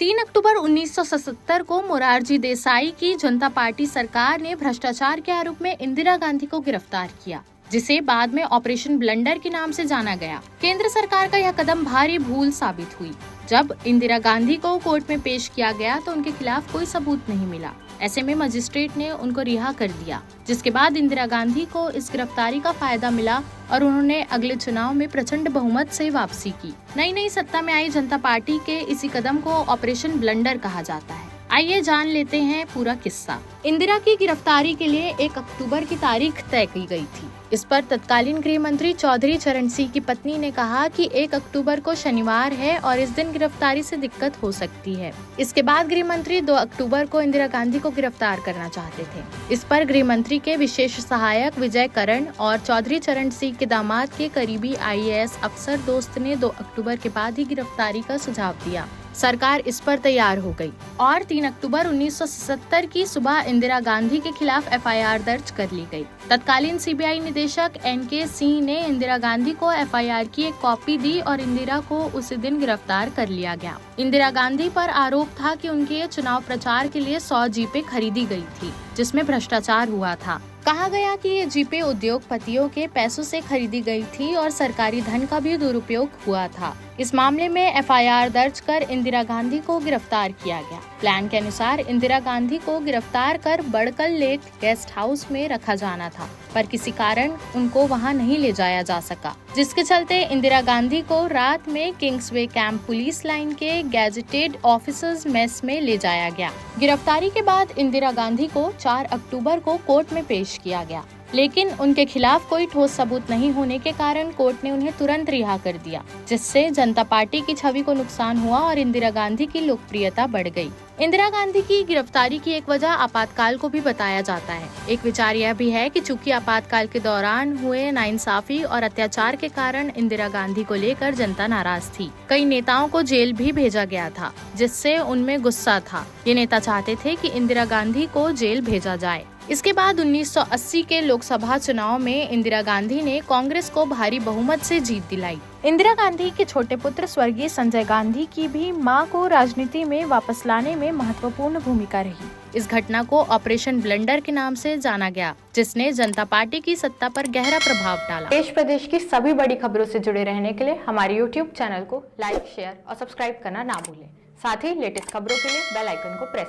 3 अक्टूबर 1977 को मोरारजी देसाई की जनता पार्टी सरकार ने भ्रष्टाचार के आरोप में इंदिरा गांधी को गिरफ्तार किया, जिसे बाद में ऑपरेशन ब्लंडर के नाम से जाना गया। केंद्र सरकार का यह कदम भारी भूल साबित हुई। जब इंदिरा गांधी को कोर्ट में पेश किया गया तो उनके खिलाफ कोई सबूत नहीं मिला। ऐसे में मजिस्ट्रेट ने उनको रिहा कर दिया, जिसके बाद इंदिरा गांधी को इस गिरफ्तारी का फायदा मिला और उन्होंने अगले चुनाव में प्रचंड बहुमत से वापसी की। नई सत्ता में आई जनता पार्टी के इसी कदम को ऑपरेशन ब्लंडर कहा जाता है। आइए जान लेते हैं पूरा किस्सा। इंदिरा की गिरफ्तारी के लिए 1 अक्टूबर की तारीख तय की गई थी। इस पर तत्कालीन गृह मंत्री चौधरी चरण सिंह की पत्नी ने कहा कि 1 अक्टूबर को शनिवार है और इस दिन गिरफ्तारी से दिक्कत हो सकती है। इसके बाद गृह मंत्री 2 अक्टूबर को इंदिरा गांधी को गिरफ्तार करना चाहते थे। इस पर गृह मंत्री के विशेष सहायक विजय करण और चौधरी चरण सिंह के दामाद के करीबी IAS अफसर दोस्त ने 2 अक्टूबर के बाद ही गिरफ्तारी का सुझाव दिया। सरकार इस पर तैयार हो गई और 3 अक्टूबर 1977 की सुबह इंदिरा गांधी के खिलाफ FIR दर्ज कर ली गई। तत्कालीन CBI निदेशक NK सिंह ने इंदिरा गांधी को FIR की एक कॉपी दी और इंदिरा को उसी दिन गिरफ्तार कर लिया गया। इंदिरा गांधी पर आरोप था कि उनके चुनाव प्रचार के लिए 100 जीपें खरीदी गई थी, जिसमें भ्रष्टाचार हुआ था। कहा गया कि ये जीपें उद्योगपतियों के पैसों से खरीदी गई थी और सरकारी धन का भी दुरुपयोग हुआ था। इस मामले में FIR दर्ज कर इंदिरा गांधी को गिरफ्तार किया गया। प्लान के अनुसार इंदिरा गांधी को गिरफ्तार कर बड़कल लेक गेस्ट हाउस में रखा जाना था, पर किसी कारण उनको वहां नहीं ले जाया जा सका, जिसके चलते इंदिरा गांधी को रात में किंग्सवे कैंप पुलिस लाइन के गैजेटेड ऑफिसर्स मेस में ले जाया गया। गिरफ्तारी के बाद इंदिरा गांधी को 4 अक्टूबर को कोर्ट में पेश किया गया, लेकिन उनके खिलाफ कोई ठोस सबूत नहीं होने के कारण कोर्ट ने उन्हें तुरंत रिहा कर दिया, जिससे जनता पार्टी की छवि को नुकसान हुआ और इंदिरा गांधी की लोकप्रियता बढ़ गई। इंदिरा गांधी की गिरफ्तारी की एक वजह आपातकाल को भी बताया जाता है। एक विचार यह भी है कि चूंकि आपातकाल के दौरान हुए नाइंसाफी और अत्याचार के कारण इंदिरा गांधी को लेकर जनता नाराज थी। कई नेताओं को जेल भी भेजा गया था, जिससे उनमें गुस्सा था। ये नेता चाहते थे कि इंदिरा गांधी को जेल भेजा जाए। इसके बाद 1980 के लोकसभा चुनाव में इंदिरा गांधी ने कांग्रेस को भारी बहुमत से जीत दिलाई। इंदिरा गांधी के छोटे पुत्र स्वर्गीय संजय गांधी की भी मां को राजनीति में वापस लाने में महत्वपूर्ण भूमिका रही। इस घटना को ऑपरेशन ब्लंडर के नाम से जाना गया, जिसने जनता पार्टी की सत्ता पर गहरा प्रभाव डाला। देश प्रदेश की सभी बड़ी खबरों से जुड़े रहने के लिए हमारे YouTube चैनल को लाइक, शेयर और सब्सक्राइब करना ना भूलें। साथ ही लेटेस्ट खबरों के लिए बेल आइकन को प्रेस